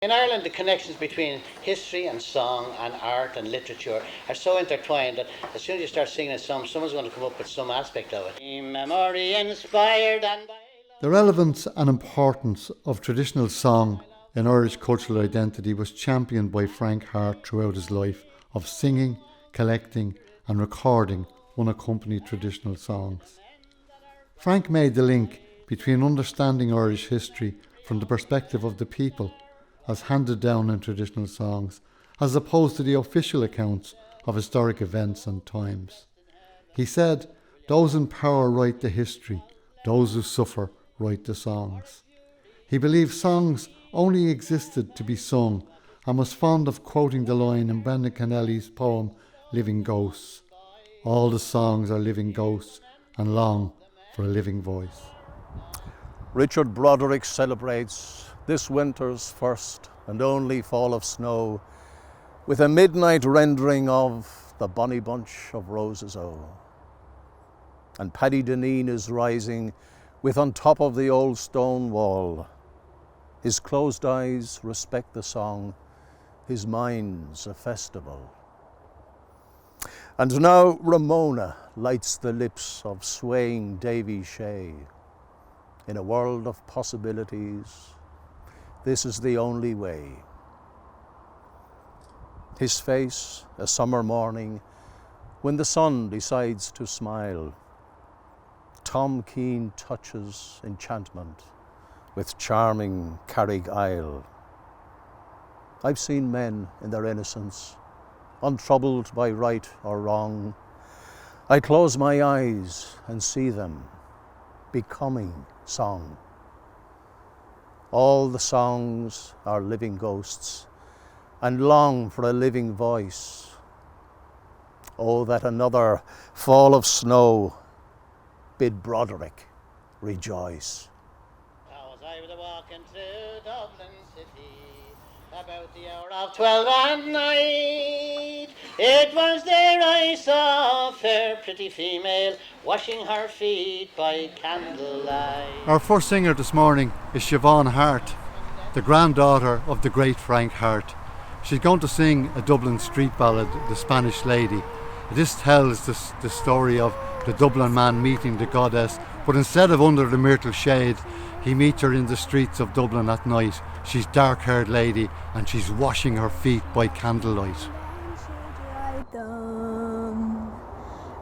In Ireland, the connections between history and song and art and literature are so intertwined that as soon as you start singing a song, someone's going to come up with some aspect of it. In memory inspired and by The relevance and importance of traditional song in Irish cultural identity was championed by Frank Harte throughout his life of singing, collecting and recording unaccompanied traditional songs. Frank made the link between understanding Irish history from the perspective of the people as handed down in traditional songs, as opposed to the official accounts of historic events and times. He said, "Those in power write the history, those who suffer write the songs." He believed songs only existed to be sung and was fond of quoting the line in Brendan Kennelly's poem Living Ghosts. "All the songs are living ghosts and long for a living voice." Richard Broderick celebrates this winter's first and only fall of snow with a midnight rendering of the Bonny Bunch of Roses O. And Paddy Dineen is rising with on top of the old stone wall. His closed eyes respect the song, his mind's a festival. And now Ramona lights the lips of swaying Davy Shea. In a world of possibilities, this is the only way. His face, a summer morning, when the sun decides to smile. Tom Keane touches enchantment with charming Carrig Isle. I've seen men in their innocence, untroubled by right or wrong. I close my eyes and see them becoming song. All the songs are living ghosts and long for a living voice. Oh, that another fall of snow bid Broderick rejoice. As I was walking through Dublin city, about the hour of 12 at night, it was there I saw a fair pretty female washing her feet by candlelight. Our first singer this morning is Siobhan Harte, the granddaughter of the great Frank Harte. She's going to sing a Dublin street ballad, The Spanish Lady. This tells the story of the Dublin man meeting the goddess, but instead of under the myrtle shade, he meets her in the streets of Dublin at night. She's dark-haired lady and she's washing her feet by candlelight.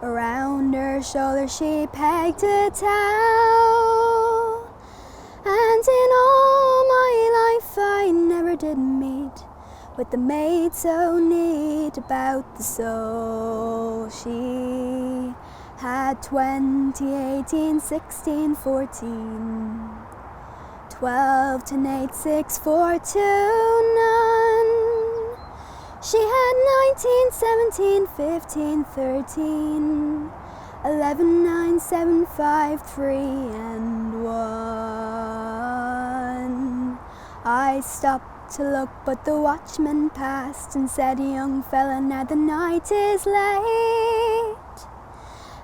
Around her shoulder she pegged a towel, and in all my life I never did meet with the maid so neat about the soul. She had 20, 18, 16, 14, 12, 10, 8, 6, 4, 2, none. She had 19, 17, 15, 13, 11, 9, 7, 5, 3, and 1. I stopped to look, but the watchman passed and said, "Young fella, now the night is late,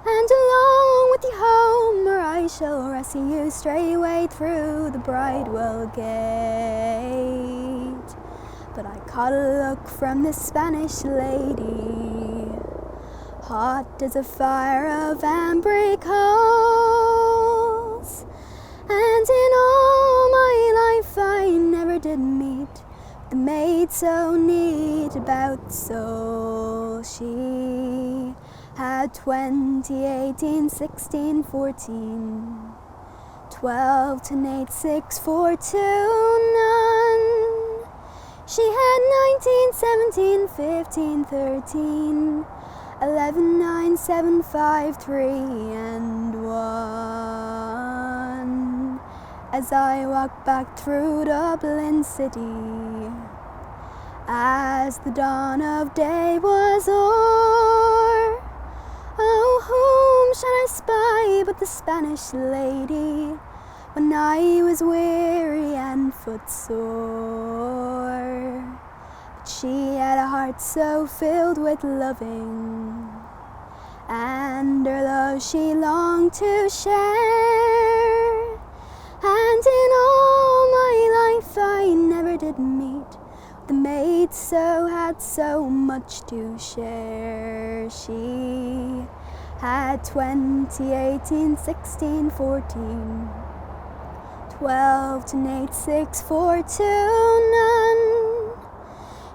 and along with you home, or I shall rescue you straightway through the Bridewell gate." But I caught a look from the Spanish lady, hot as a fire of amber coals, and in all my life I never did meet the maid so neat about the soul. She had 20, 18, 16, 14, 12, 10, 8, 6, 4, 2, none. She had 19, 17, 15, 13, 11, 9, 7, 5, 3, and 1. As I walked back through Dublin city, as the dawn of day was o'er, oh, whom shall I spy but the Spanish lady, when I was weary and footsore. But she had a heart so filled with loving, and her love she longed to share. And in all my life I never did meet The maid so had so much to share. She had 20, 18, 16, 14, 12, 10, 8, 6, 4, 2, none.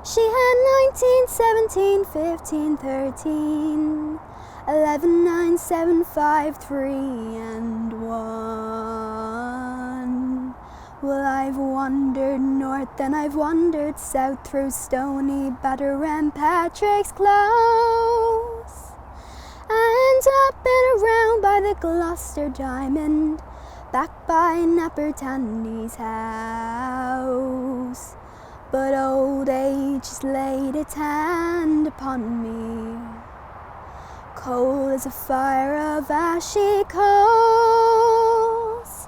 She had 19, 17, 15, 13, 11, 9, 7, 5, 3, and 1. Well, I've wandered north and I've wandered south through Stony Batter and Patrick's Close, and up and around by the Gloucester Diamond, back by Napper Tandy's house. But old age has laid its hand upon me, cold as a fire of ashy coals.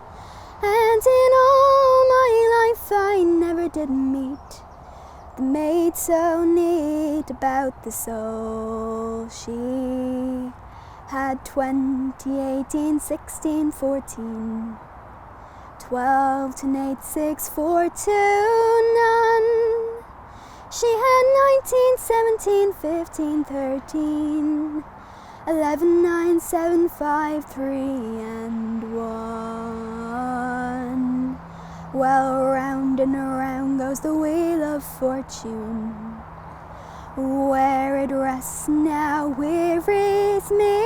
And in all my life I never did meet the maid so neat about the soul. She had 20, 18, 16, 14, 12, 10, 8, 6, 4, 2, none. She had 19, 17, 15, 13, 11, 9, 7, 5, 3, and 1. Well, round and around goes the wheel of fortune. Where it rests now wearies me.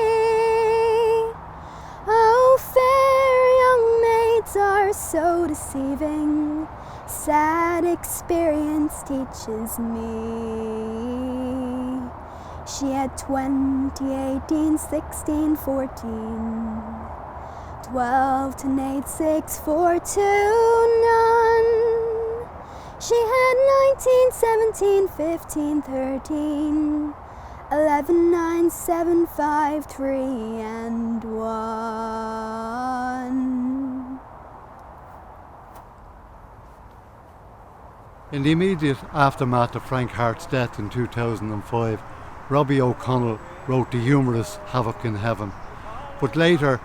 Oh, fair young maids are so deceiving, sad experience teaches me. She had 20, 18, 16, 14, 12, 10, 8, 6, 4, 2, none. She had 19, 17, 15, 13, 11, 9, 7, 5, 3, and 1. In the immediate aftermath of Frank Harte's death in 2005, Robbie O'Connell wrote the humorous Havoc in Heaven. But later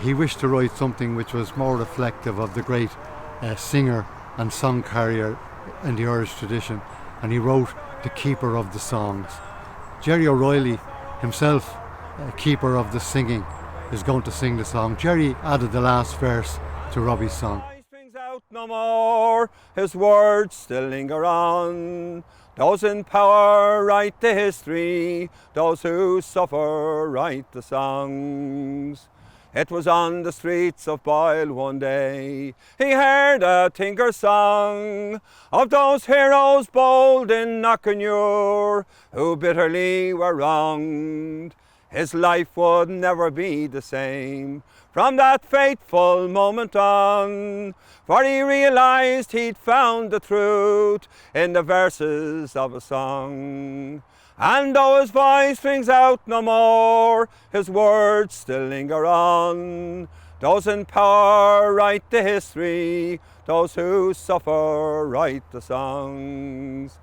he wished to write something which was more reflective of the great singer and song carrier in the Irish tradition, and he wrote The Keeper of the Songs. Jerry O'Reilly, himself a keeper of the singing, is going to sing the song. Jerry added the last verse to Robbie's song. Out no more, his words still linger on. Those in power write the history, those who suffer write the songs. It was on the streets of Boyle one day he heard a tinker song of those heroes bold in Knockanure who bitterly were wronged. His life would never be the same from that fateful moment on, for he realized he'd found the truth in the verses of a song. And though his voice rings out no more, his words still linger on. Those in power write the history, those who suffer write the songs.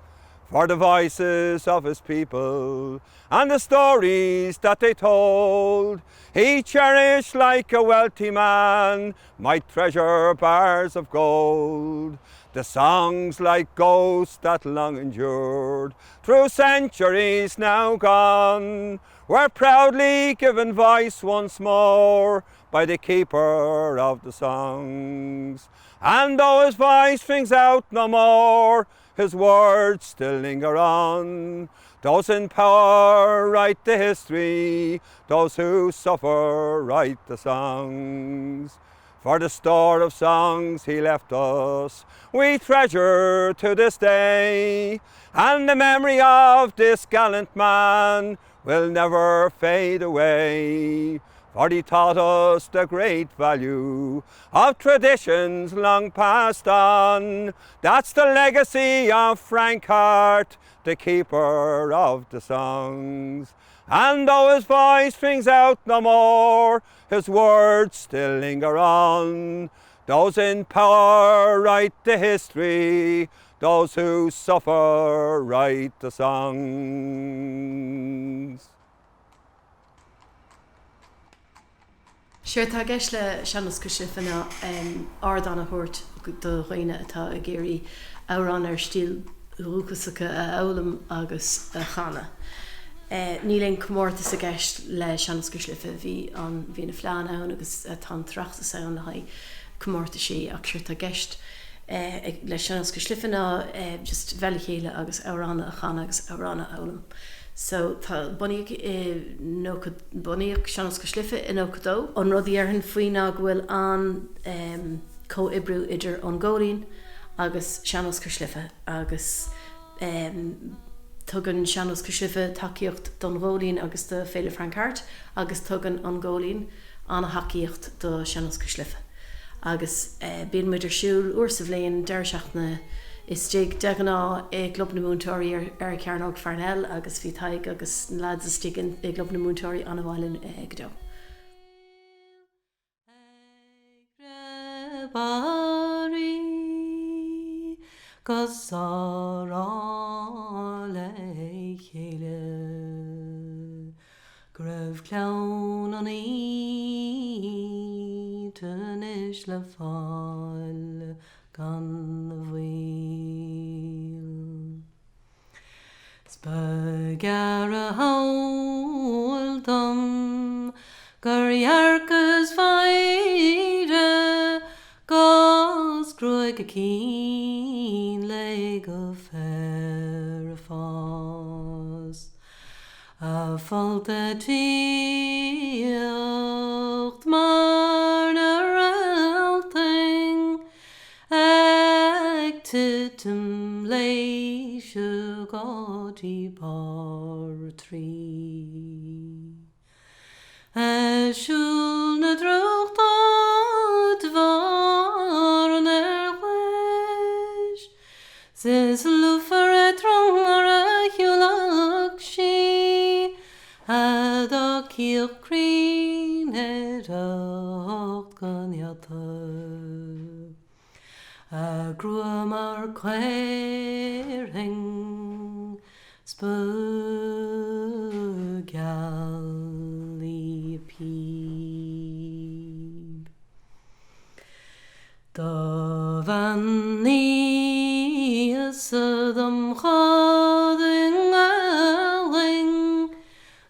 For the voices of his people and the stories that they told, he cherished like a wealthy man might treasure bars of gold. The songs like ghosts that long endured through centuries now gone were proudly given voice once more by the keeper of the songs. And though his voice rings out no more, his words still linger on. Those in power write the history, those who suffer write the songs. For the store of songs he left us, we treasure to this day, and the memory of this gallant man will never fade away. For he taught us the great value of traditions long passed on. That's the legacy of Frank Harte, the keeper of the songs. And though his voice rings out no more, his words still linger on. Those in power write the history, those who suffer write the songs. Sure, tá gceist le seanas go sifanna ardán a thuirt do roiine atá a géirí árán ar stíl rúcasacha a eolalam agus a chana. Ní leon comórta sa gceist le seanas go slifa bhí na phlean ann agus tá trachtas ann na haid comórta sí ach siúrt a gceist le seanas go slifa ná just bheile chéile agus amhrána a chana agus amhrána a eolalam. So tá bunaíodh seanas go slifa in ócadó. An rud dhearthann faoin ná go bhfuil an có-ibriú idir An Góilín agus seanas go slifa agus tugann seanas go slifa takeíocht don Góilín agus do féile Frank Harte agus tugann An Góilín an hacaíocht do seanas go slifa. Agus bíon muidir siúil uair sa bhléon deir seachna is stig deganá Glub na Múntóirí ar cearnóg Farnell agus bhí taig agus lads is stigin Glub na Múntóirí An Góilín godó. Cos le chéile Gribh clán an tunis le fáil gan bhíl. Spagar a hawl dom gur dhearcas faide gos gruig a cín le go fear a fás. A falta tíocht mar na ralting ag titim leisio godi bar trí. A siúl na drocht dvar an erleis Sis lufar a trong ar a hiúlach sí a da cíoch crín a hocht ganniata. A grua mar quairing spugally peep. Da van ní sadam chading aling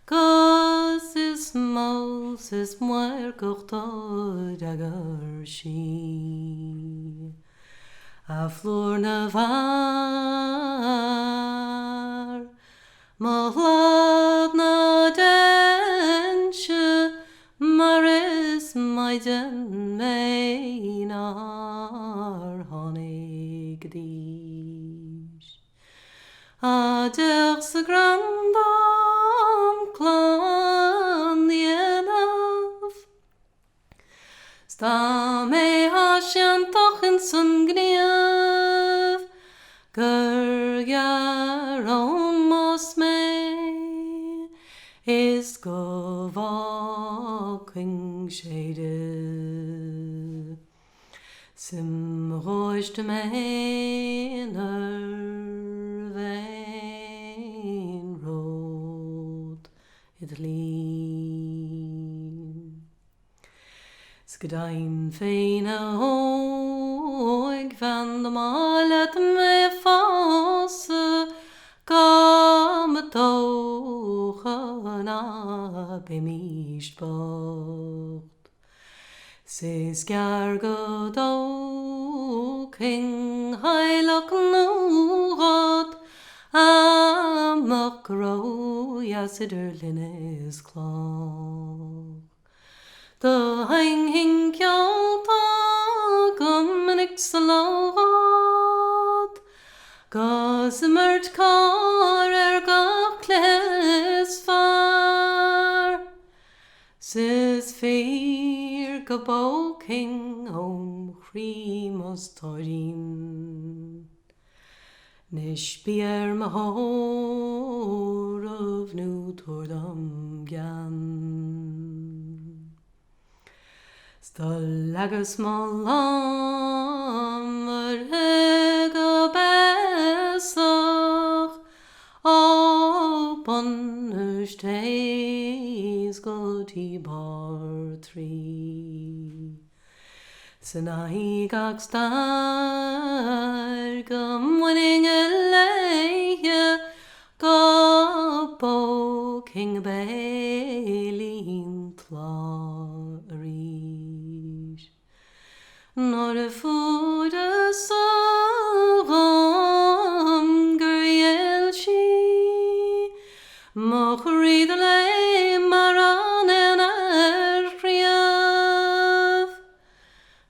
cos is maus is muir gochtad agar sí. A flúr na bhar má hlad na dense mar is maidin méin ar honnig dís. A deach sa grandam clán dhéanamh Sta mé hasiantach in sun gníamh gur gearón mos mé is go bhácing séide. Sim roiste mé ar vein ród idlín. Sgedain féin a hóig van de malet me fása gam a tócha na bimíst bocht. Sis gear go dóking heilach nógad amach ró iasidir linnes clog. Da hing ceolta gominic sa lágad Gos myrt car gach les far Sis fear go bóking chrímos toirín Nis bíar ma hór of nú tordam gan Stol agus má lamar go besach ó bunus téis go tí bar trí. San aig ag star go winning a King Bailín Traditional nor a food a song guriel she mochri the lay maran and archiav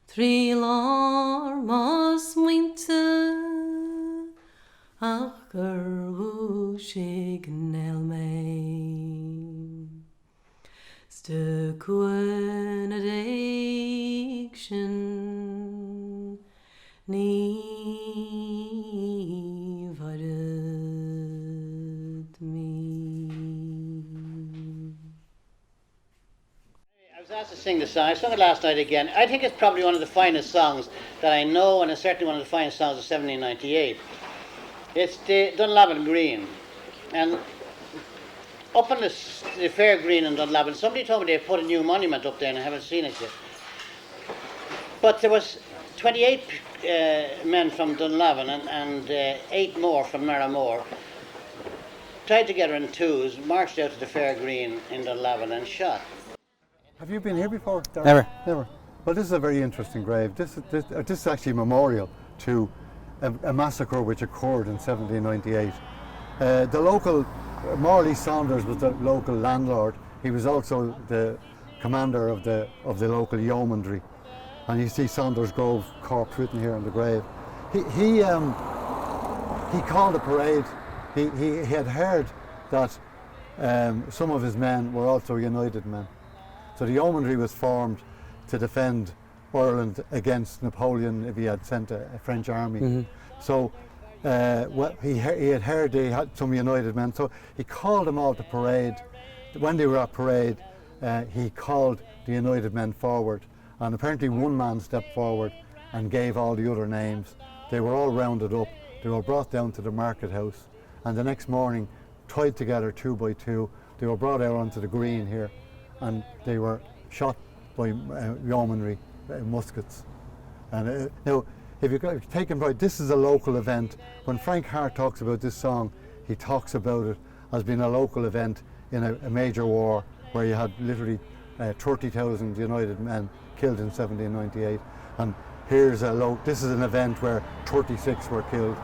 three larmas winter acher shignel me stu queen addiction ni varid me. I was asked to sing the song. I sung it last night again. I think it's probably one of the finest songs that I know, and it's certainly one of the finest songs of 1798. It's the Dunlavin Green. And up on the fair green in Dunlavin, somebody told me they put a new monument up there, and I haven't seen it yet. But there was 28 men from Dunlavin and 8 more from Narramore, tied together in twos, marched out to the fair green in Dunlavin and shot. Have you been here before, Darren? Never. Never. Well, this is a very interesting grave. This is actually a memorial to a massacre which occurred in 1798. The local, Morley Saunders was the local landlord. He was also the commander of the local yeomanry. And you see Saunders Grove corpse written here on the grave. He called a parade. He had heard that some of his men were also United men. So the yeomanry was formed to defend Ireland against Napoleon if he had sent a French army. Mm-hmm. So he had heard they had some United men, so he called them all to parade. When they were at parade, he called the United men forward, and apparently one man stepped forward and gave all the other names. They were all rounded up, they were brought down to the market house, and the next morning, tied together 2 by 2, they were brought out onto the green here, and they were shot by yeomanry muskets. And now, if you take in mind, this is a local event. When Frank Harte talks about this song, he talks about it as being a local event in a major war where you had literally 30,000 United men killed in 1798. And this is an event where 36 were killed.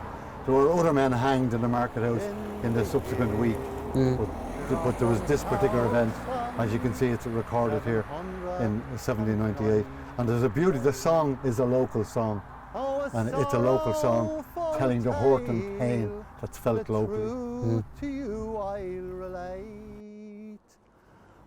There were other men hanged in the market house in the subsequent week. But there was this particular event, as you can see, it's recorded here in 1798. And there's a beauty, the song is a local song. And it's a local song telling the hurt and pain that's felt locally. To you I'll relate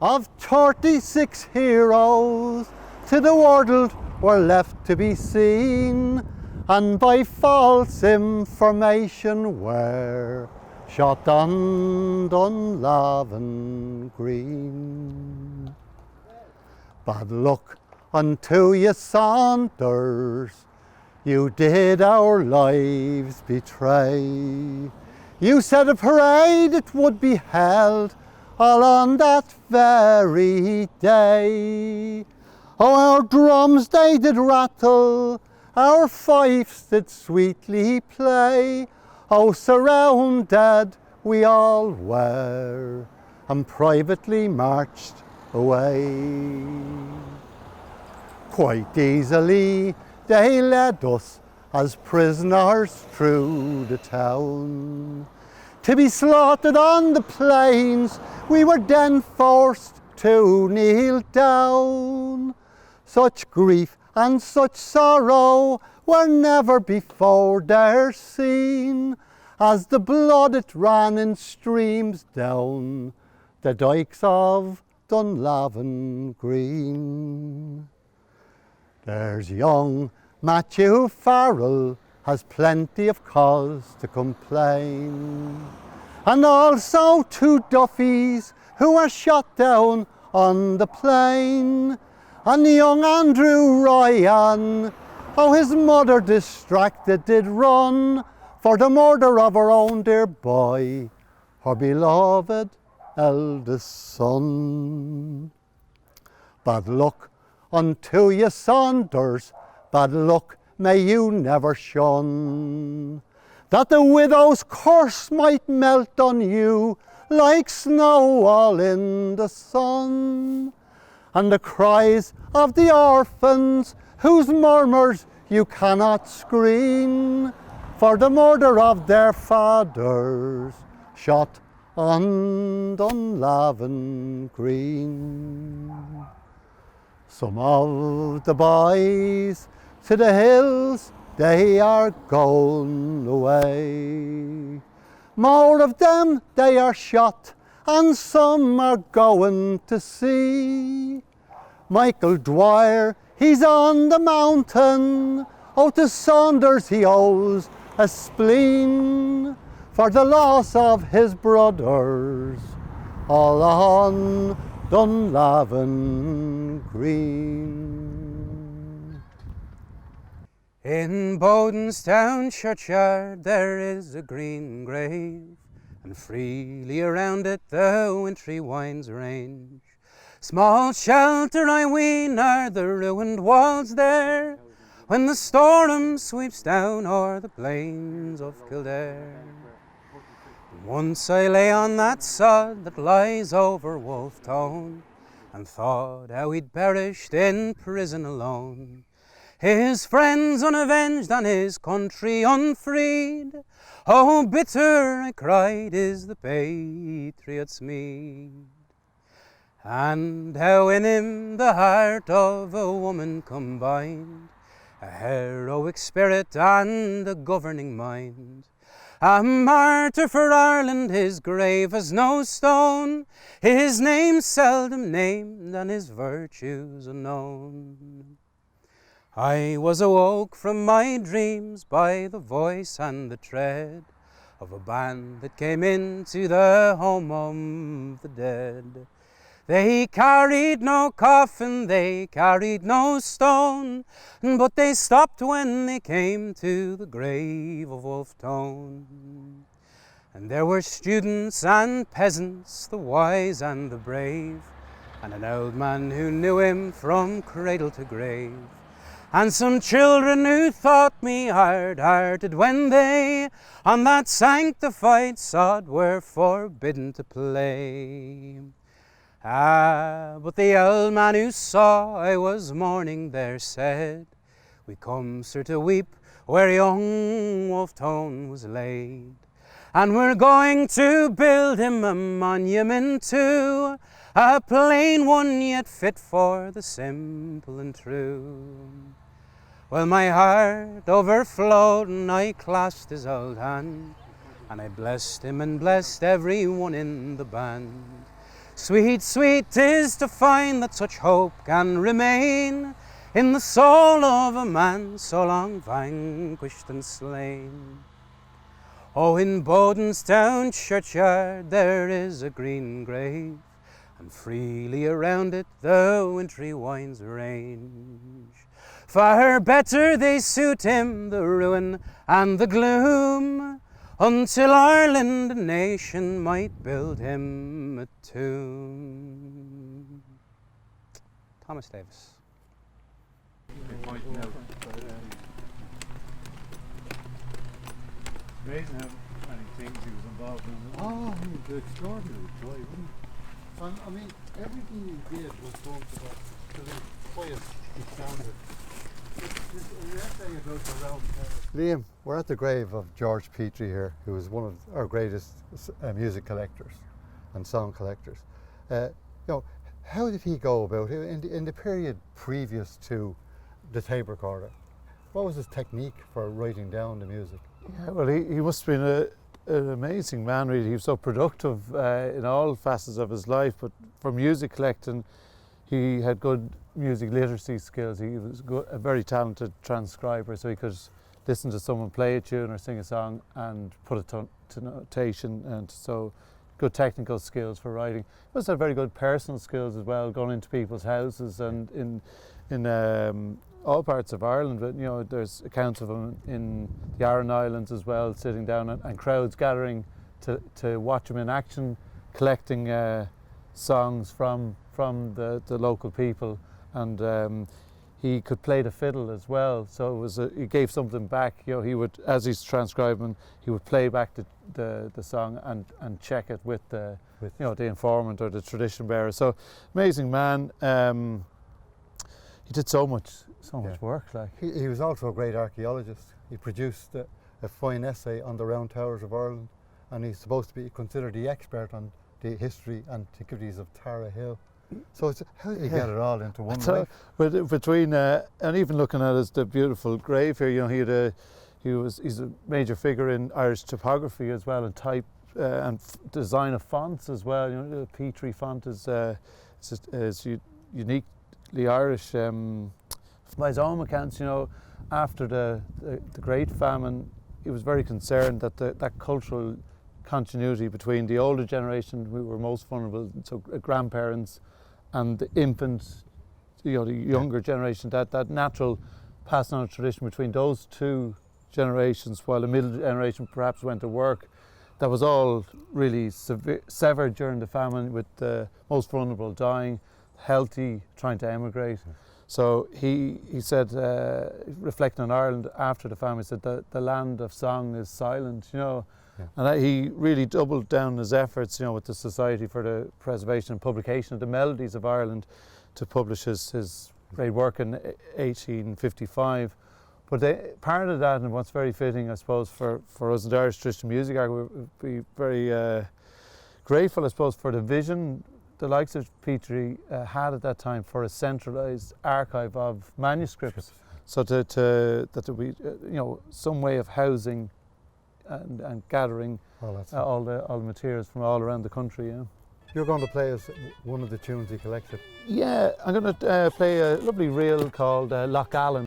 of 36 heroes to the world were left to be seen, and by false information were shot on Dunlavin Green. Bad luck unto you, Saunders, you did our lives betray. You said a parade it would be held all on that very day. Oh, our drums they did rattle, our fifes did sweetly play. Oh, surrounded we all were, and privately marched away. Quite easily they led us as prisoners through the town. To be slaughtered on the plains, we were then forced to kneel down. Such grief and such sorrow were never before there seen, as the blood it ran in streams down the dykes of Dunlavin Green. There's young Matthew Farrell has plenty of cause to complain, and also 2 Duffies who were shot down on the plain, and young Andrew Ryan, how his mother distracted did run for the murder of her own dear boy, her beloved eldest son. Bad luck unto you, Saunders, bad luck may you never shun, that the widow's curse might melt on you like snow all in the sun, and the cries of the orphans whose murmurs you cannot screen, for the murder of their fathers shot on Dunlavin Green. Some of the boys to the hills they are going away. More of them they are shot, and some are going to sea. Michael Dwyer, he's on the mountain, oh to Saunders he owes a spleen, for the loss of his brothers, all on Dunlavin Green. In Bodenstown churchyard there is a green grave, and freely around it the wintry winds range. Small shelter, I ween, are the ruined walls there, when the storm sweeps down o'er the plains of Kildare. Once I lay on that sod that lies over Wolftown, and thought how he'd perished in prison alone, his friends unavenged and his country unfreed. Oh, bitter, I cried, is the patriot's meed. And how in him the heart of a woman combined, a heroic spirit and a governing mind. A martyr for Ireland, his grave has no stone, his name seldom named and his virtues unknown. I was awoke from my dreams by the voice and the tread of a band that came into the home of the dead. They carried no coffin, they carried no stone, but they stopped when they came to the grave of Wolftown. And there were students and peasants, the wise and the brave, and an old man who knew him from cradle to grave, and some children who thought me hard-hearted when they on that sanctified sod were forbidden to play. Ah, but the old man who saw I was mourning there said, "We come, sir, to weep where young Wolftown was laid, and we're going to build him a monument too, a plain one yet fit for the simple and true." Well, my heart overflowed and I clasped his old hand, and I blessed him and blessed everyone in the band. Sweet, sweet 'tis to find that such hope can remain in the soul of a man so long vanquished and slain. Oh, in Bodenstown churchyard there is a green grave, and freely around it the wintry winds range. Far better they suit him, the ruin and the gloom, until Ireland, a nation, might build him a tomb. Thomas Davis. Amazing how many things he was involved in. Oh, he was an extraordinary guy, wasn't he? And I mean, everything he did was done to the quiet standard. Liam, we're at the grave of George Petrie here, who was one of our greatest music collectors and song collectors. How did he go about it in the period previous to the tape recorder? What was his technique for writing down the music? Yeah, well, he must have been an amazing man, really. He was so productive in all facets of his life, but for music collecting, he had good music literacy skills. He was a very talented transcriber, so he could listen to someone play a tune or sing a song and put it to notation, and so good technical skills for writing. He must have very good personal skills as well, going into people's houses and in all parts of Ireland. But there's accounts of him in the Aran Islands as well, sitting down and crowds gathering to watch him in action, collecting songs from the local people. And he could play the fiddle as well. So it was he gave something back. You know, he would, as he's transcribing, he would play back the song and check it with the the informant or the tradition bearer. So amazing man. He did so much work. Like He was also a great archaeologist. He produced a fine essay on the Round Towers of Ireland, and he's supposed to be considered the expert on the history and antiquities of Tara Hill. So it's, how did he get it all into one life? Between and even looking at the beautiful grave here, you know, he's a major figure in Irish typography as well, and type and design of fonts as well. You know, the Petrie font is uniquely Irish. By his own accounts, you know, after the Great Famine, he was very concerned that that cultural continuity between the older generation, who were most vulnerable, so grandparents, and the infants, you know, the younger generation, that natural passing on of tradition between those two generations, while the middle generation perhaps went to work, that was all really severed during the famine, with the most vulnerable dying, healthy trying to emigrate. So he said, reflecting on Ireland after the famine, he said that the land of song is silent, you know. And he really doubled down his efforts, you know, with the Society for the Preservation and Publication of the Melodies of Ireland to publish his great work in 1855. But part of that, and what's very fitting, I suppose, for us in the Irish Traditional Music Archive, we'd be very grateful, I suppose, for the vision the likes of Petrie had at that time for a centralised archive of manuscripts, so that there be some way of housing and gathering all the materials from all around the country. Yeah. You're going to play us one of the tunes he collected. Yeah, I'm going to play a lovely reel called Loch Allen.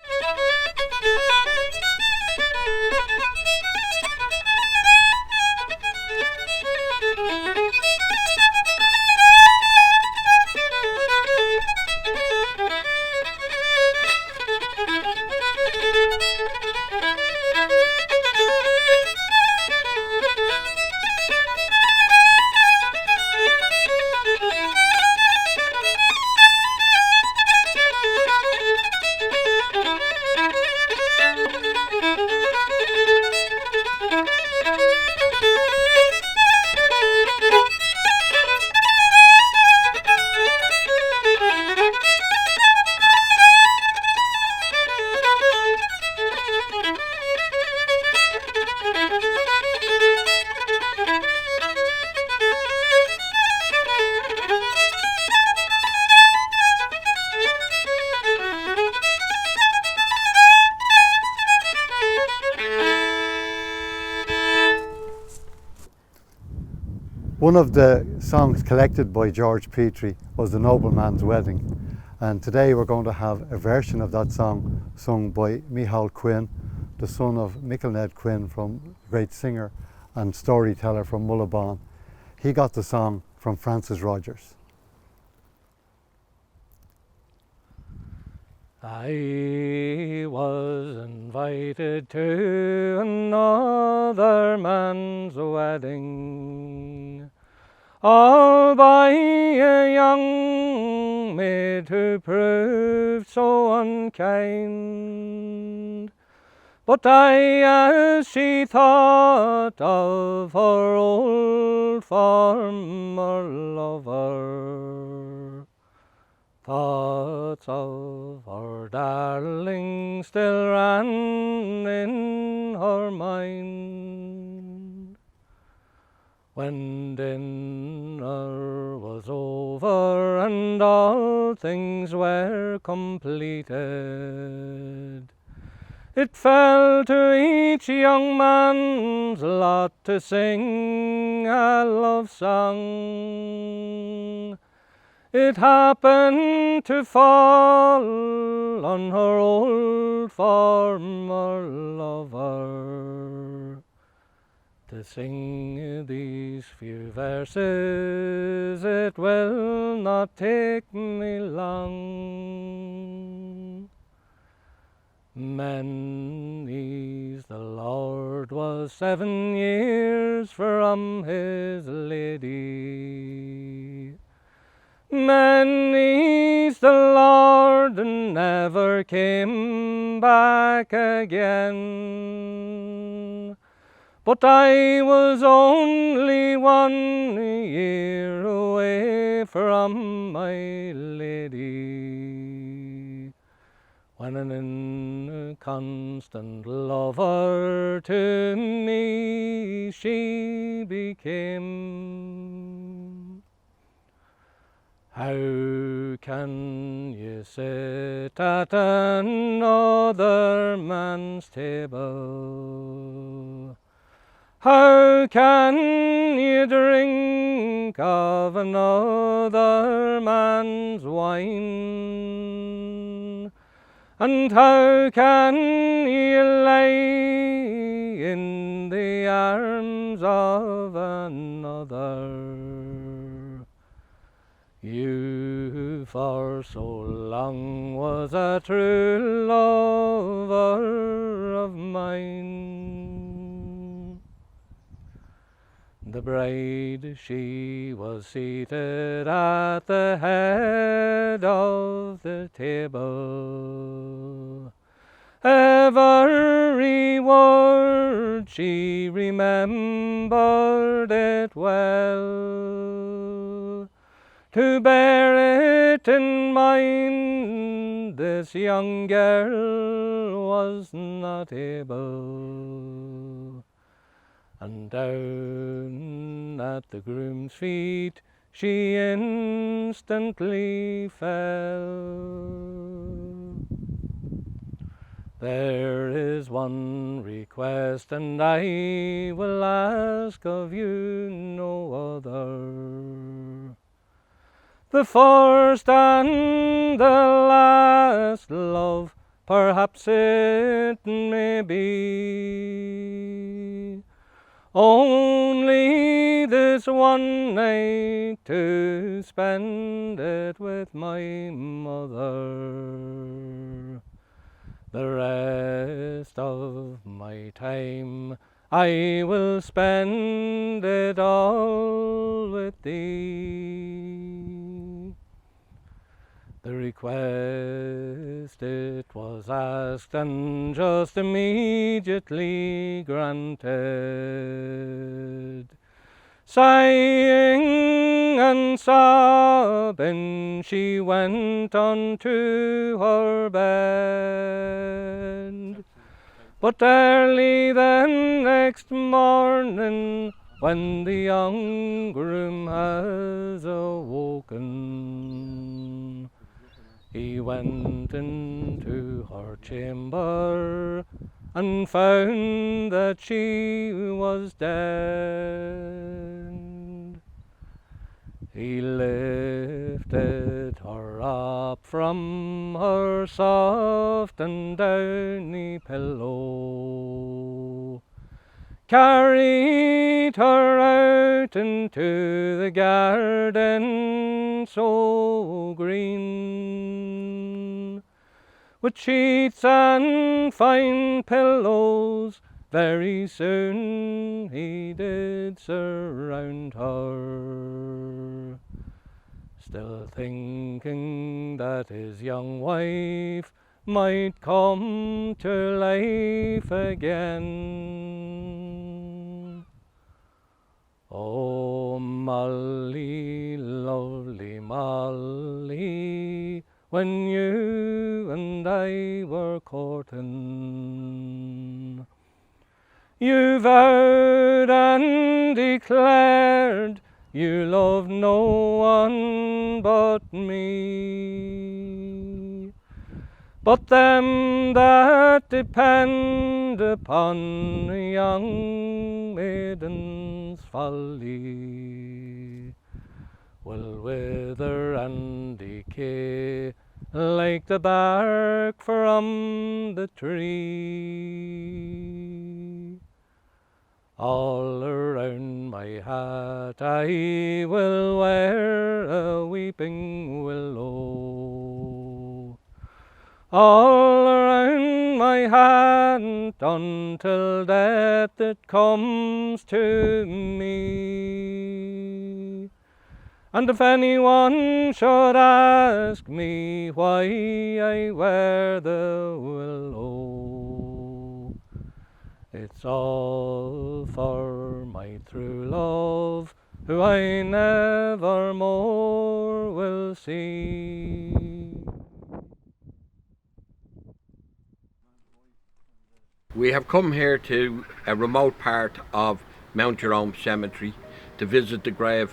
One of the songs collected by George Petrie was The Nobleman's Wedding, and today we're going to have a version of that song sung by Micheál Quinn, the son of Micheál Quinn, from great singer and storyteller from Mullaghbawn. He got the song from Francis Rogers. I was invited to another man's wedding, all by a young maid who proved so unkind. But I, as she thought of her old former lover, thoughts of our darling still ran in her mind. When dinner was over and all things were completed, it fell to each young man's lot to sing a love song. It happened to fall on her old former lover. To sing these few verses, it will not take me long. Many's the Lord was 7 years from his lady, Many's the Lord and never came back again. But I was only 1 year away from my lady, when an constant lover to me she became. How can you sit at another man's table? How can you drink of another man's wine? And how can you lay in the arms of another? You for so long was a true lover of mine. The bride, she was seated at the head of the table. Every word she remembered it well. To bear it in mind, this young girl was not able. And down at the groom's feet she instantly fell. There is one request, and I will ask of you no other. The first and the last, love, perhaps it may be. Only this one night to spend it with my mother. The rest of my time I will spend it all with thee. The request it was asked and just immediately granted. Sighing and sobbing she went unto her bed. But early the next morning, when the young groom has awoken, he went into her chamber and found that she was dead. He lifted her up from her soft and downy pillow, carried her out into the garden so green, with sheets and fine pillows. Very soon he did surround her, still thinking that his young wife might come to life again. Oh, Molly, lovely Molly, when you and I were courting, you vowed and declared you loved no one but me. But them that depend upon a young maiden's folly will wither and decay like the bark from the tree. All around my hat I will wear a weeping willow, all around my hat until death it comes to me. And if anyone should ask me why I wear the willow, it's all for my true love, who I never more will see. We have come here to a remote part of Mount Jerome Cemetery to visit the grave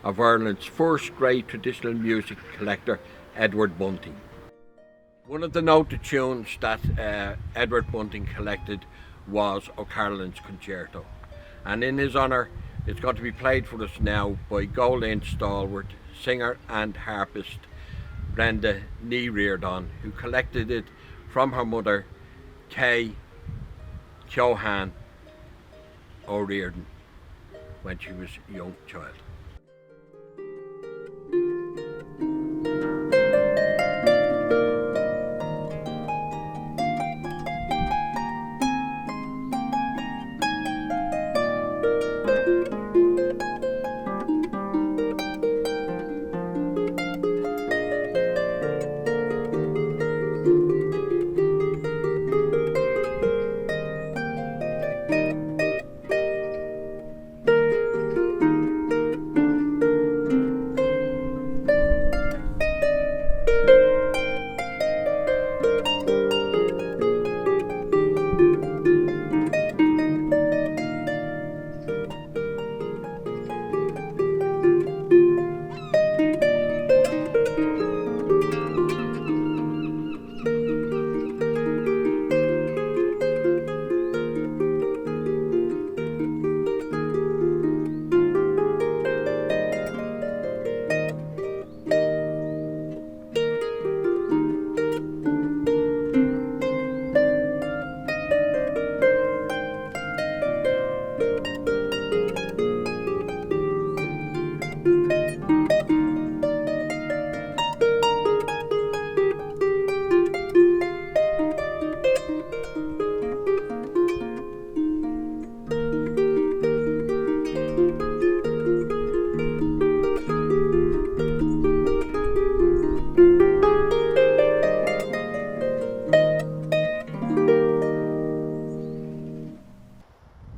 of Ireland's first great traditional music collector, Edward Bunting. One of the noted tunes that Edward Bunting collected was O'Carlin's Concerto, and in his honour it's going to be played for us now by Góilín stalwart, singer and harpist Brenda Ní Riordan, who collected it from her mother Kay Johann O'Riordan when she was a young child.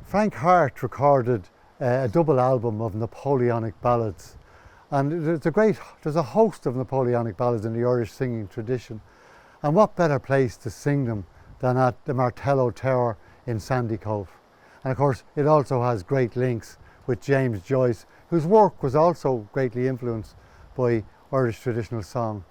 Frank Harte recorded a double album of Napoleonic ballads, and there's a host of Napoleonic ballads in the Irish singing tradition, and what better place to sing them than at the Martello Tower in Sandycove. And of course it also has great links with James Joyce, whose work was also greatly influenced by Irish traditional song.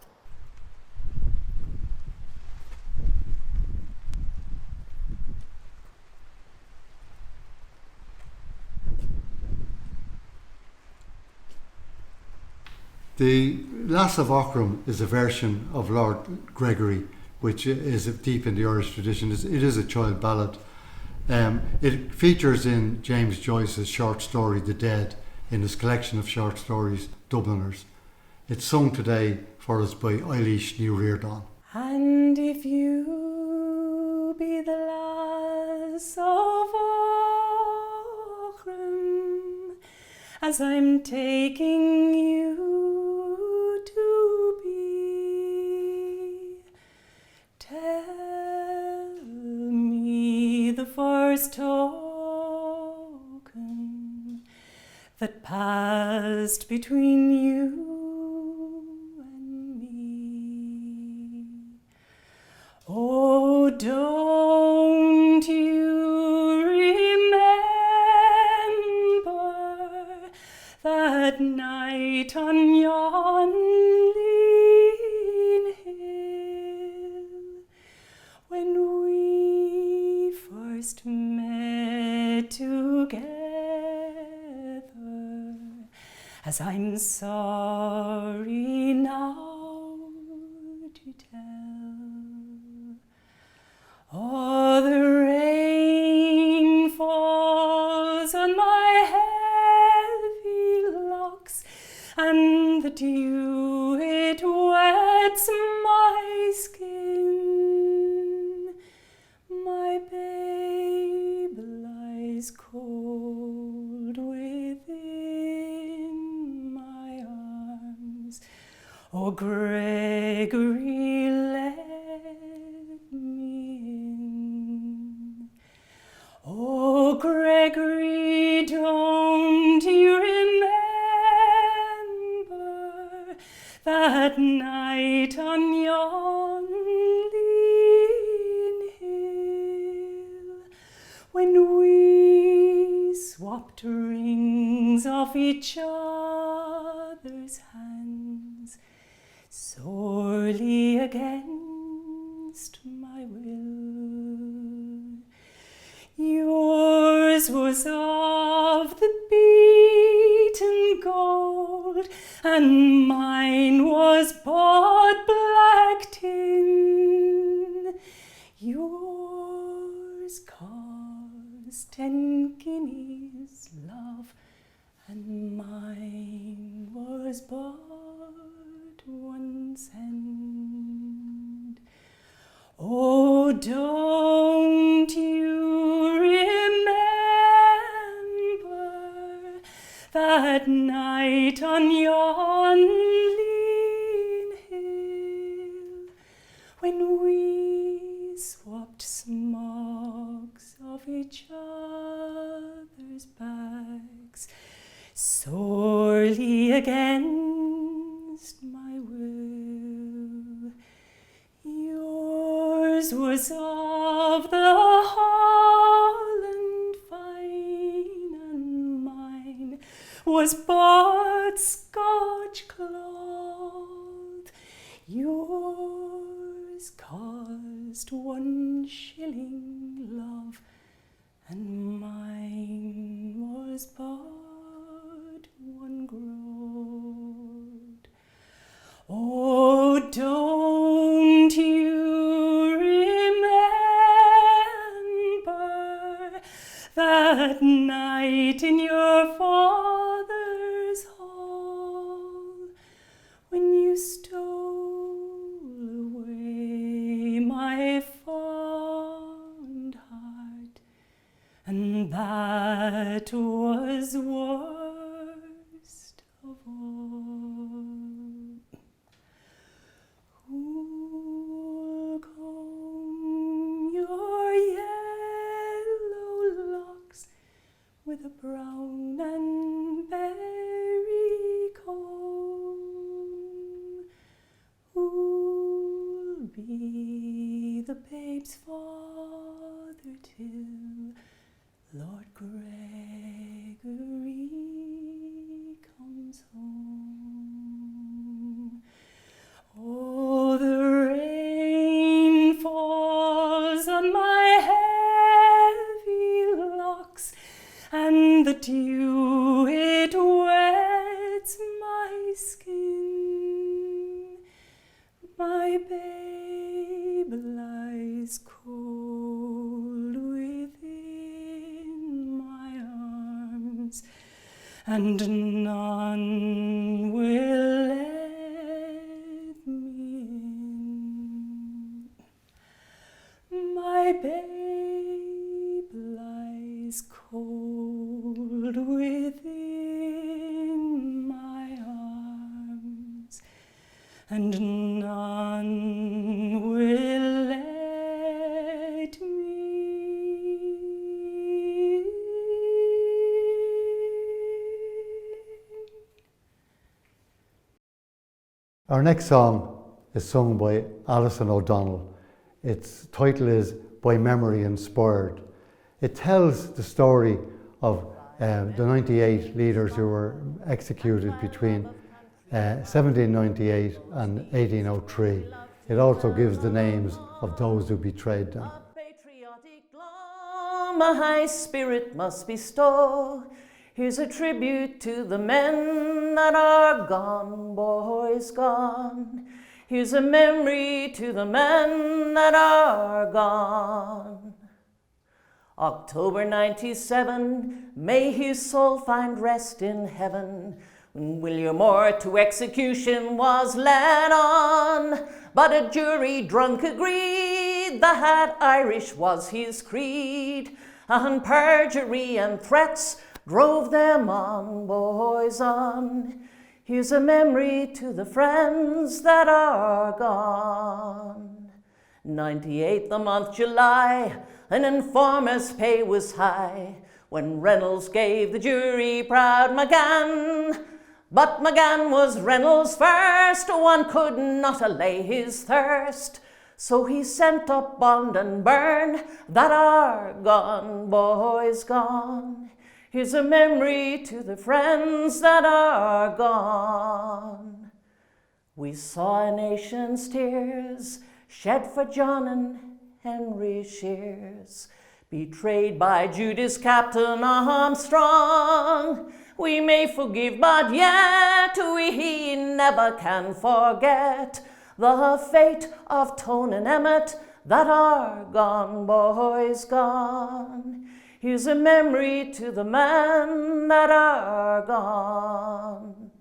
The Lasso of Ocram is a version of Lord Gregory, which is deep in the Irish tradition. It is a child ballad. It features in James Joyce's short story The Dead in his collection of short stories Dubliners. It's sung today for us by Eilish Ní Riordan. And if you be the lass of Ocram, as I'm taking you to be, tell me the first token that passed between you and me. Oh, don't you remember that night on yon lean hill, when we first met together, as I'm sorry now to tell. Oh, the rain falls on my heavy locks, and the dew, it wets my skin. My babe lies cold within my Oh, Gregory, let me in. Oh, Gregory, don't you remember that night on yon lean hill when we swapped rings off each other's hands, sorely against my will? Yours was of the beaten gold, and mine was bought black tin. Yours cost 10 guineas, love, and mine was bought 1 cent. Oh, don't you remember that night on yon lean hill when we swapped smocks of each other's backs, sorely against my will? Yours was of the Holland fine, and mine was bought Scotch cloth. Yours cost 1 shilling, love, and mine was bought 1 groat. Oh, don't you remember that night in your father's hall when you stole away my fond heart, and that was worst of all? Who'll comb your yellow locks with a brown and berry comb? Who'll be the babe's father till Lord Gregory comes home? Oh, the rain falls on my heavy locks, and the dew it wets my skin. My babe lies cold within my arms, and none will let me in. My babe lies cold within my arms, and none will let me in. Our next song is sung by Alison O'Donnell. Its title is By Memory Inspired. It tells the story of the 98 leaders who were executed between 1798 and 1803. It also gives the names of those who betrayed them. Patriotic gloom, a high spirit must bestow. Here's a tribute to the men that are gone, boys gone. Here's a memory to the men that are gone. October 97, may his soul find rest in heaven, when William Moore to execution was led on. But a jury drunk agreed that Irish was his creed, and perjury and threats drove them on, boys on. Here's a memory to the friends that are gone. 98 the month July, an informer's pay was high, when Reynolds gave the jury proud McGann. But McGann was Reynolds first, one could not allay his thirst. So he sent up bond and burn that are gone, boys gone. Here's a memory to the friends that are gone. We saw a nation's tears shed for John and Henry Shears, betrayed by Judas Captain Armstrong. We may forgive, but yet we never can forget the fate of Tone and Emmett that are gone, boys gone. Here's a memory to the men that are gone.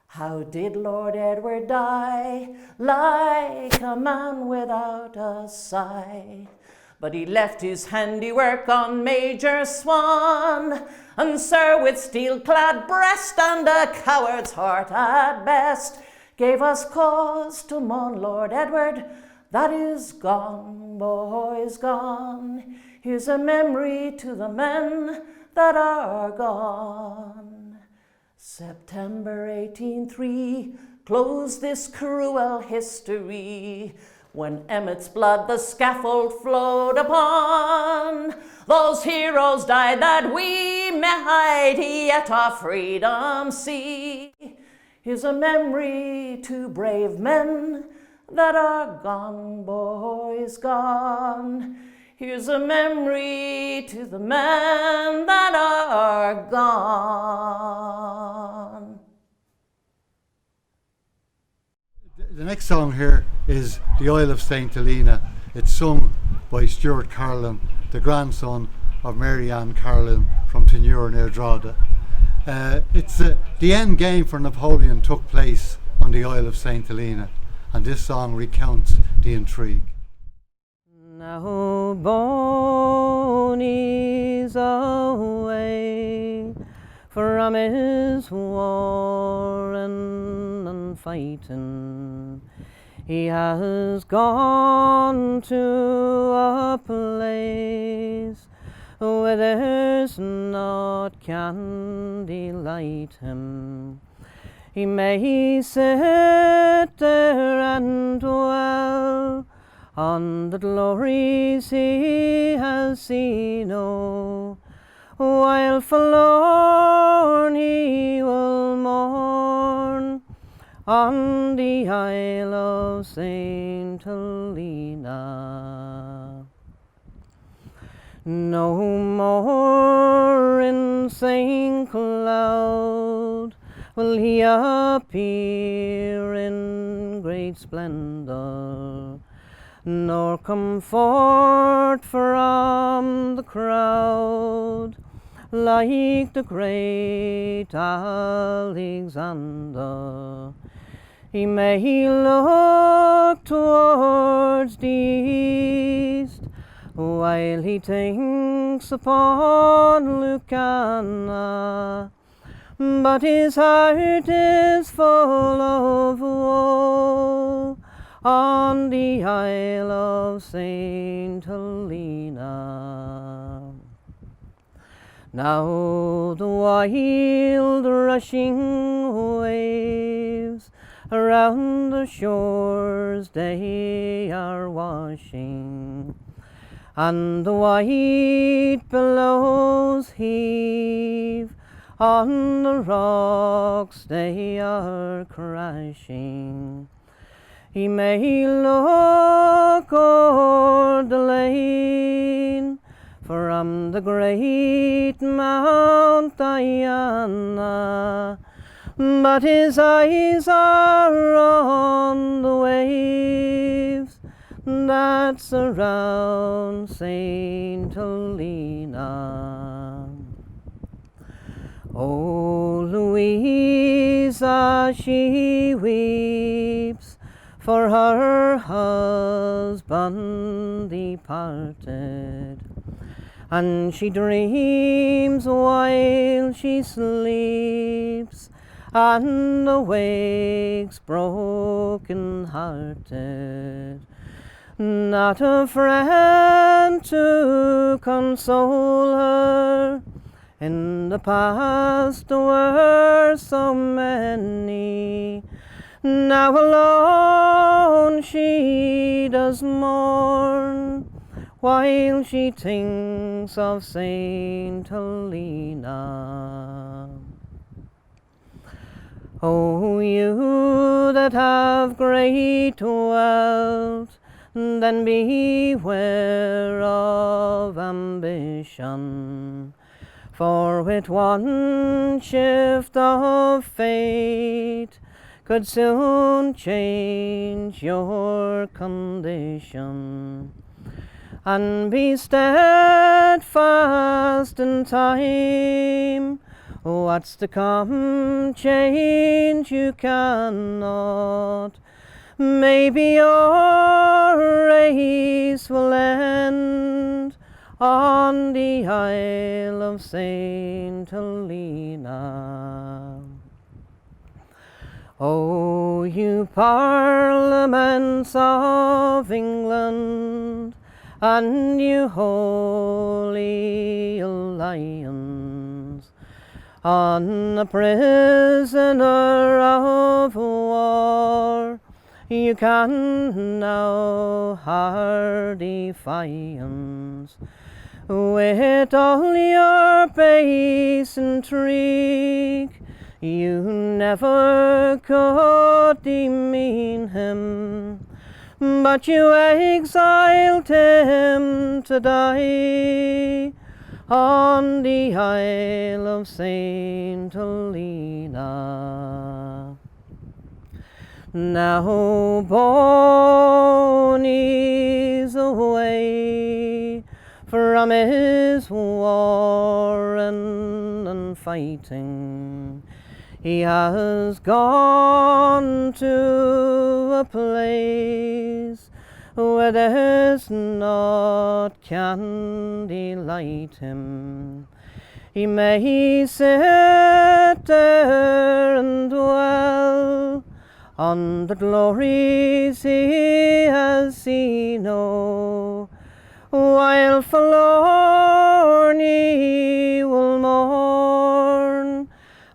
How did Lord Edward die? Like a man without a sigh. But he left his handiwork on Major Swan, and Sir with steel-clad breast and a coward's heart at best, gave us cause to mourn Lord Edward that is gone, boys gone. Here's a memory to the men that are gone. September 1803 closed this cruel history, when Emmett's blood the scaffold flowed upon. Those heroes died that we might yet our freedom see. Here's a memory to brave men that are gone, boys gone. Here's a memory to the men that are gone. The next song here is The Isle of St. Helena. It's sung by Stuart Carlin, the grandson of Mary Ann Carlin from Tinure near Drogheda. It's the end game for Napoleon took place on the Isle of St. Helena, and this song recounts the intrigue. Now Boney's away from his warring and fighting. He has gone to a place where there's naught can delight him. He may sit there and dwell on the glories he has seen, oh, while forlorn he will mourn on the Isle of St. Helena. No more in St. Cloud will he appear in great splendor, nor come forth from the crowd like the great Alexander. He may look towards the east while he thinks upon Lucana, but his heart is full of woe on the Isle of St. Helena. Now the wild rushing waves around the shores they are washing, and the white billows heave on the rocks they are crashing. He may look o'er the lane from the great Mount Diana, but his eyes are on the waves that surround St. Helena. Oh, Louisa, she weeps for her husband departed, and she dreams while she sleeps and awakes broken hearted. Not a friend to console her. In the past there were so many. Now alone she does mourn, while she thinks of Saint Helena. O you that have great wealth, then beware of ambition. For with one shift of fate could soon change your condition. And be steadfast in time, what's to come change you cannot. Maybe your race will end on the Isle of Saint Helena. O you parliaments of England, and you holy alliance, on a prisoner of war you can now hard defiance. With all your base intrigue, you never could demean him, but you exiled him to die on the Isle of Saint Helena. Now Boney's away from his warring and fighting. He has gone to a place where there's naught can delight him. He may sit there and dwell on the glories he has seen, oh, while forlorn he will mourn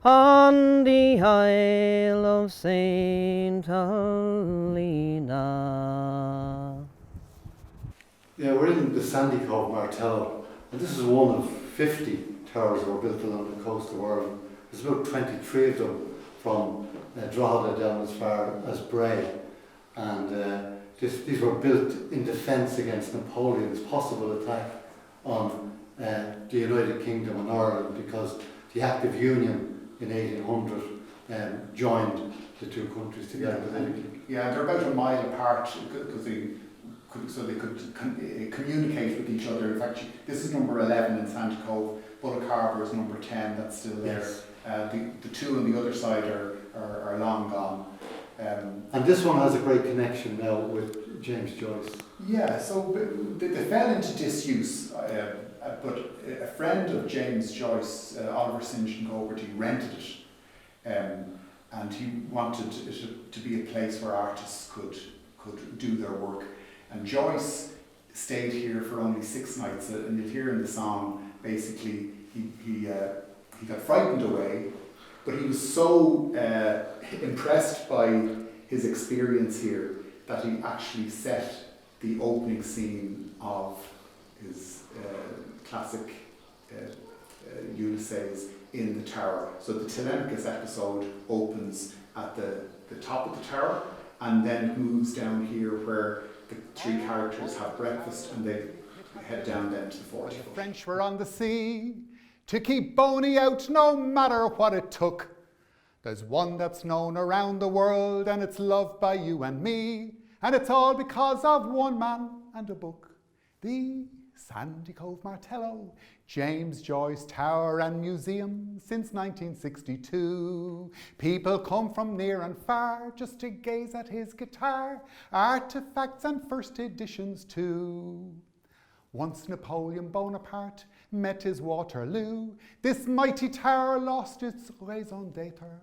on the Isle of Saint Helena. Yeah, we're in the Sandy Cove Martello, and this is one of 50 towers that were built along the coast of Ireland. There's about 23 of them from Drogheda down as far as Bray, and these were built in defence against Napoleon's possible attack on the United Kingdom and Ireland, because the Act of Union in 1800 joined the two countries together politically. Yeah, they're about a mile apart because they could communicate with each other. In fact, this is number 11 in Sandy Cove. Bullock Harbour is number 10. That's still there. Yes. The two on the other side are long gone. And this one has a great connection now with James Joyce. Yeah, so they fell into disuse, but a friend of James Joyce, Oliver St. John Goberty, rented it, and he wanted it to be a place where artists could do their work. And Joyce stayed here for only 6 nights, and you'll hear in the song, basically, he got frightened away, but he was so impressed by his experience here that he actually set the opening scene of his classic Ulysses in the tower. So the Telemachus episode opens at the top of the tower, and then it moves down here where the 3 characters have breakfast, and they head down then to the 40 foot. The French were on the sea to keep Boney out no matter what it took. There's one that's known around the world, and it's loved by you and me, and it's all because of one man and a book. The Sandy Cove Martello, James Joyce Tower and Museum since 1962. People come from near and far just to gaze at his guitar, artifacts and first editions too. Once Napoleon Bonaparte met his Waterloo, this mighty tower lost its raison d'etre.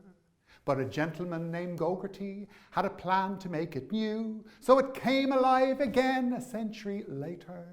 But a gentleman named Gogarty had a plan to make it new, so it came alive again a century later.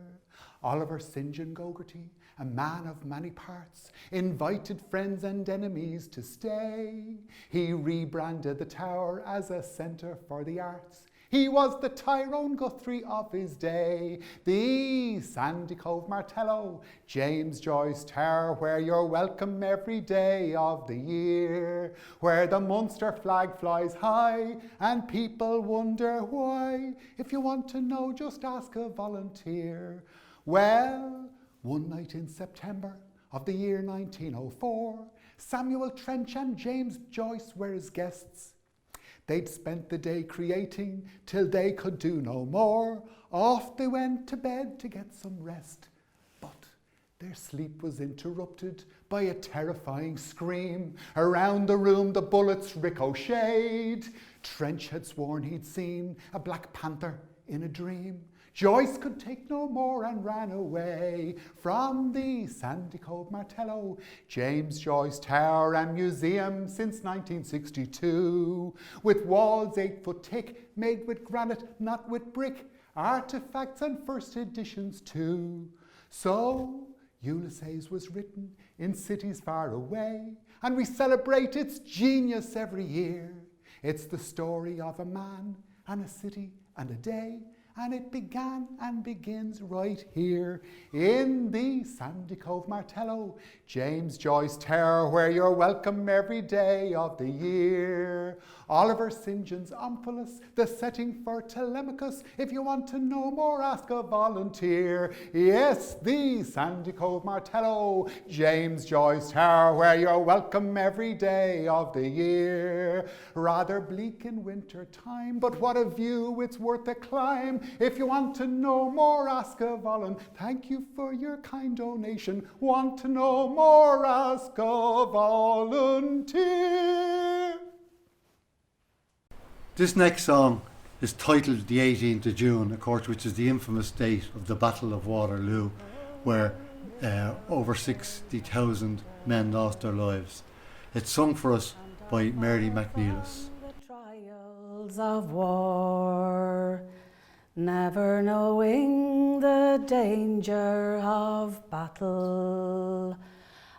Oliver St. John Gogarty, a man of many parts, invited friends and enemies to stay. He rebranded the tower as a centre for the arts. He was the Tyrone Guthrie of his day, the Sandy Cove Martello, James Joyce Tower, where you're welcome every day of the year, where the Munster flag flies high and people wonder why. If you want to know, just ask a volunteer. Well, one night in September of the year 1904, Samuel Trench and James Joyce were his guests. They'd spent the day creating till they could do no more. Off they went to bed to get some rest. But their sleep was interrupted by a terrifying scream. Around the room the bullets ricocheted. Trench had sworn he'd seen a black panther in a dream. Joyce could take no more and ran away from the Sandy Cove Martello, James Joyce Tower and Museum since 1962, with walls 8 foot thick, made with granite, not with brick, artifacts and first editions too. So Ulysses was written in cities far away, and we celebrate its genius every year. It's the story of a man and a city and a day, and it began and begins right here in the Sandy Cove Martello, James Joyce Tower, where you're welcome every day of the year. Oliver St. John's Omphalos, the setting for Telemachus. If you want to know more, ask a volunteer. Yes, the Sandy Cove Martello, James Joyce Tower, where you're welcome every day of the year. Rather bleak in winter time, but what a view, it's worth a climb. If you want to know more, ask a volunteer. Thank you for your kind donation. Want to know more, ask a volunteer. This next song is titled the 18th of June, of course, which is the infamous date of the Battle of Waterloo, where over 60,000 men lost their lives. It's sung for us by Mary McNeilis. The trials of war, never knowing the danger of battle,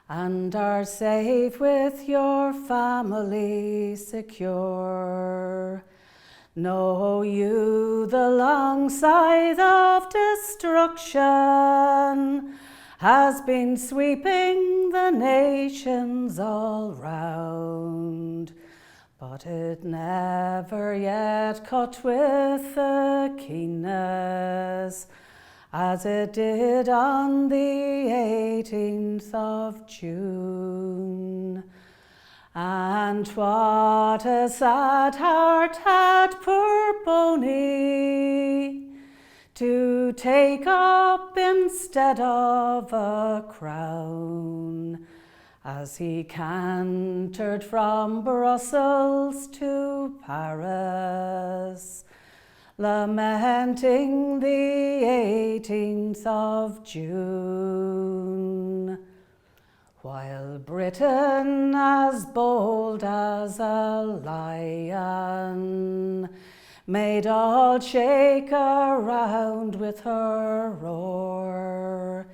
and are safe with your family secure. Know you the long scythe of destruction has been sweeping the nations all round, but it never yet cut with the keenness as it did on the 18th of June. And what a sad heart had poor Boney to take up instead of a crown, as he cantered from Brussels to Paris, lamenting the 18th of June. While Britain, as bold as a lion, made all shake around with her roar,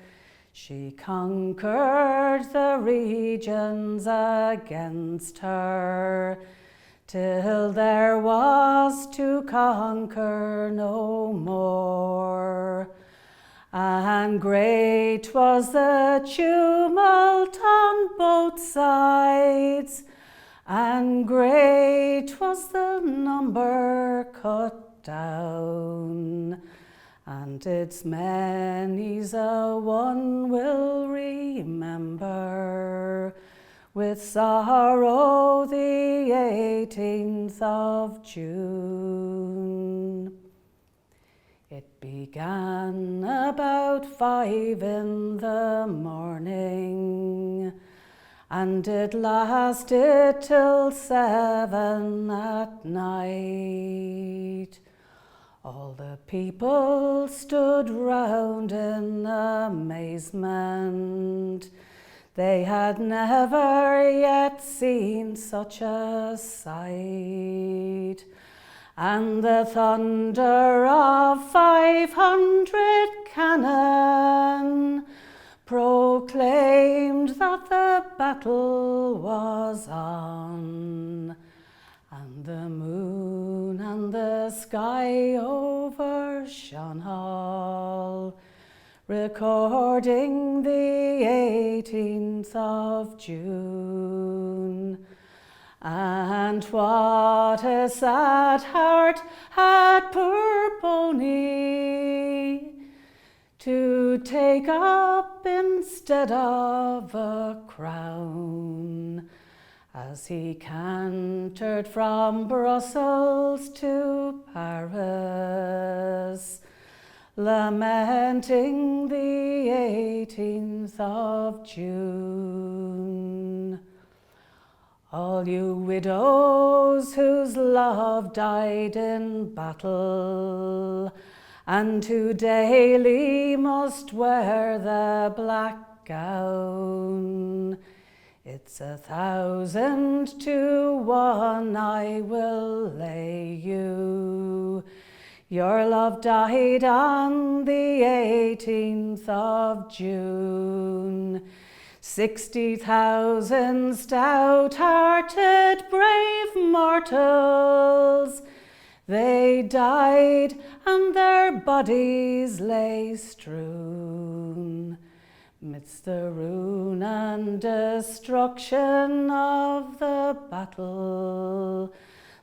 she conquered the regions against her, till there was to conquer no more. And great was the tumult on both sides, and great was the number cut down, and its many's a one will remember with sorrow the 18th of June. It began about 5 in the morning, and it lasted till 7 at night. All the people stood round in amazement. They had never yet seen such a sight, and the thunder of 500 cannon proclaimed that the battle was on. And the moon and the sky overshone all, recording the 18th of June. And what a sad heart had poor Boney to take up instead of a crown, as he cantered from Brussels to Paris, lamenting the 18th of June. All you widows whose love died in battle, and who daily must wear the black gown, it's 1,000 to 1 I will lay you. Your love died on the 18th of June. 60,000 stout-hearted brave mortals, they died and their bodies lay strewn midst the ruin and destruction of the battle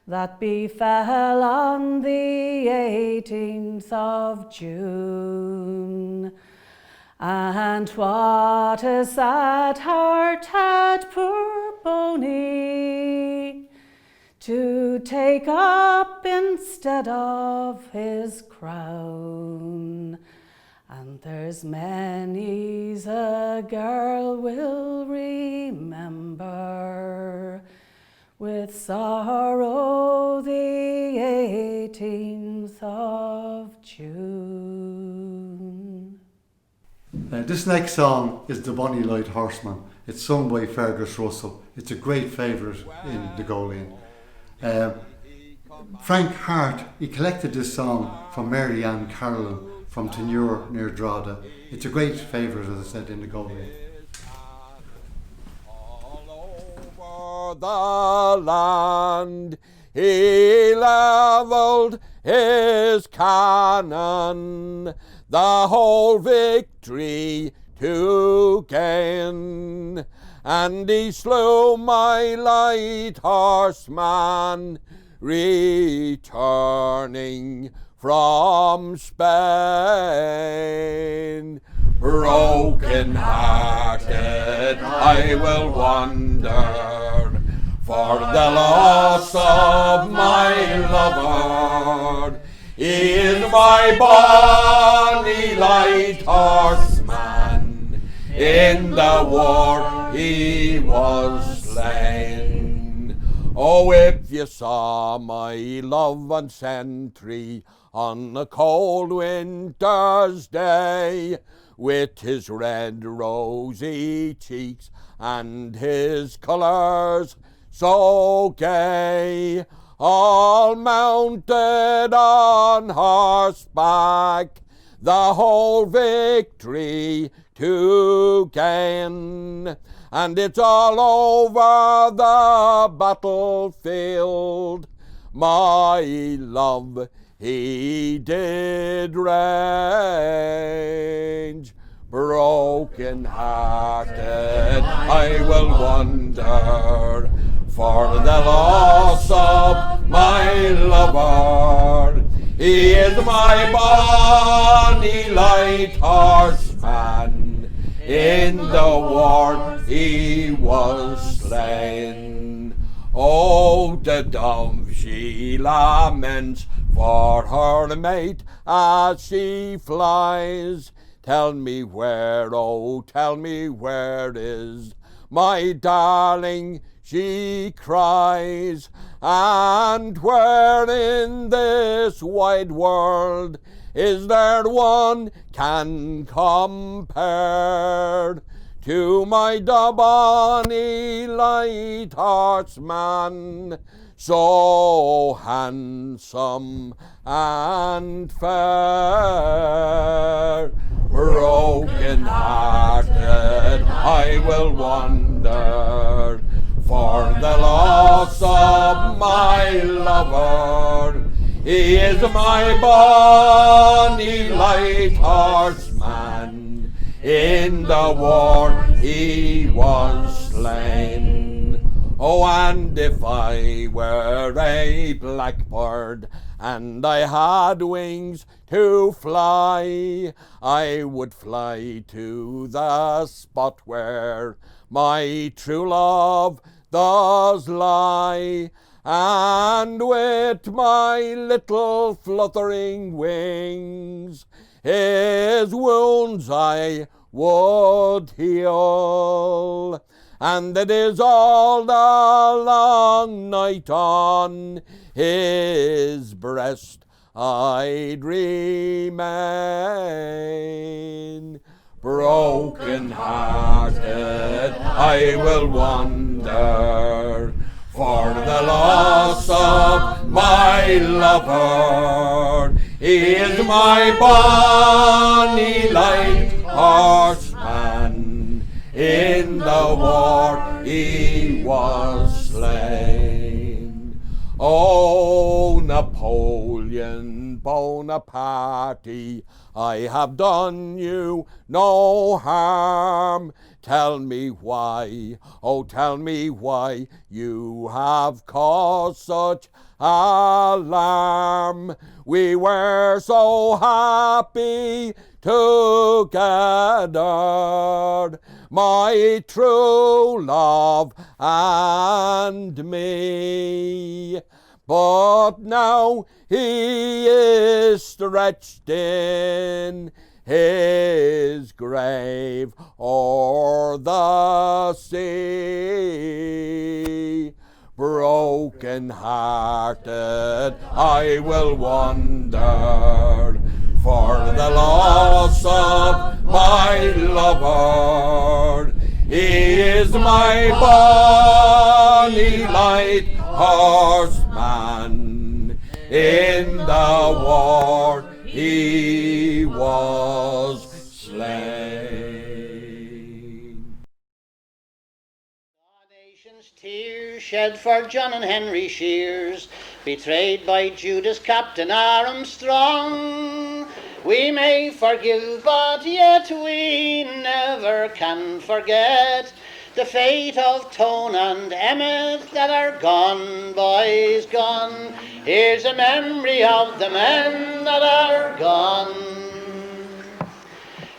that befell on the 18th of June. And what a sad heart had poor Boney to take up instead of his crown. And there's many's a girl will remember with sorrow the 18th of June. This next song is The Bonny Light Horseman. It's sung by Fergus Russell. It's a great favourite in the Góilín. Frank Harte, he collected this song from Mary Ann Carolan from Tenure near Drogheda. It's a great favourite, as I said, in the Góilín. All over the land he levelled his cannon, the whole victory to gain, and he slew my light horseman returning from Spain. Broken hearted I will wander for the loss of my lover. He is my bonny light horseman, in the war he was slain. Oh, if you saw my love and sentry on a cold winter's day, with his red rosy cheeks and his colours so gay, all mounted on horseback, the whole victory to gain. And it's all over the battlefield, my love he did range. Broken hearted I will wander for the loss of my lover. He is my bonny light horseman, in the war he was slain. Oh, the dove she laments for her mate as she flies. Tell me where, oh, tell me where is my darling, she cries, and where in this wide world is there one can compare to my bonny light horseman, so handsome and fair. Broken hearted I will wander for the loss of my lover. He is my bonny light horseman, in the war he was slain. Oh, and if I were a blackbird and I had wings to fly, I would fly to the spot where my true love does lie, and with my little fluttering wings his wounds I would heal. And it is all the long night on his breast I'd remain. Broken hearted I will wander for the loss of my lover. He is my bonny light horseman, in the war he was slain. Oh, Napoleon Bonaparte, I have done you no harm. Tell me why, oh tell me why you have caused such alarm. We were so happy together, my true love and me. But now he is stretched in his grave o'er the sea. Broken hearted I will wander for the loss of my lover. He is my bonny light horseman, in the war he was slain. The nation's tears shed for John and Henry Shears, betrayed by Judas Captain Armstrong. We may forgive, but yet we never can forget the fate of Tone and Emmett that are gone, boys, gone. Here's a memory of the men that are gone.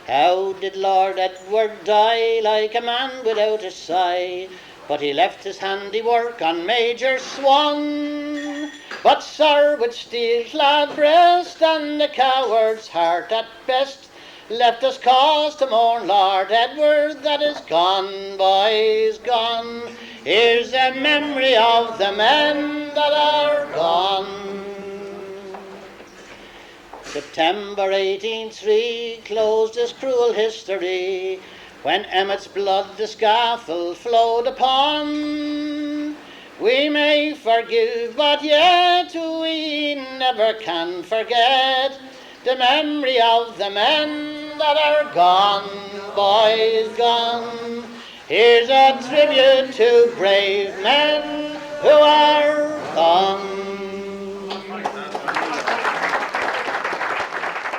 How did Lord Edward die? Like a man without a sigh, but he left his handiwork on Major Swan. But sir, with steel-clad breast and a coward's heart at best, left us cause to mourn Lord Edward that is gone, boys, gone. Here's a memory of the men that are gone. September 1803 closed this cruel history, when Emmett's blood the scaffold flowed upon. We may forgive, but yet we never can forget the memory of the men that are gone, boys, gone. Here's a tribute to brave men who are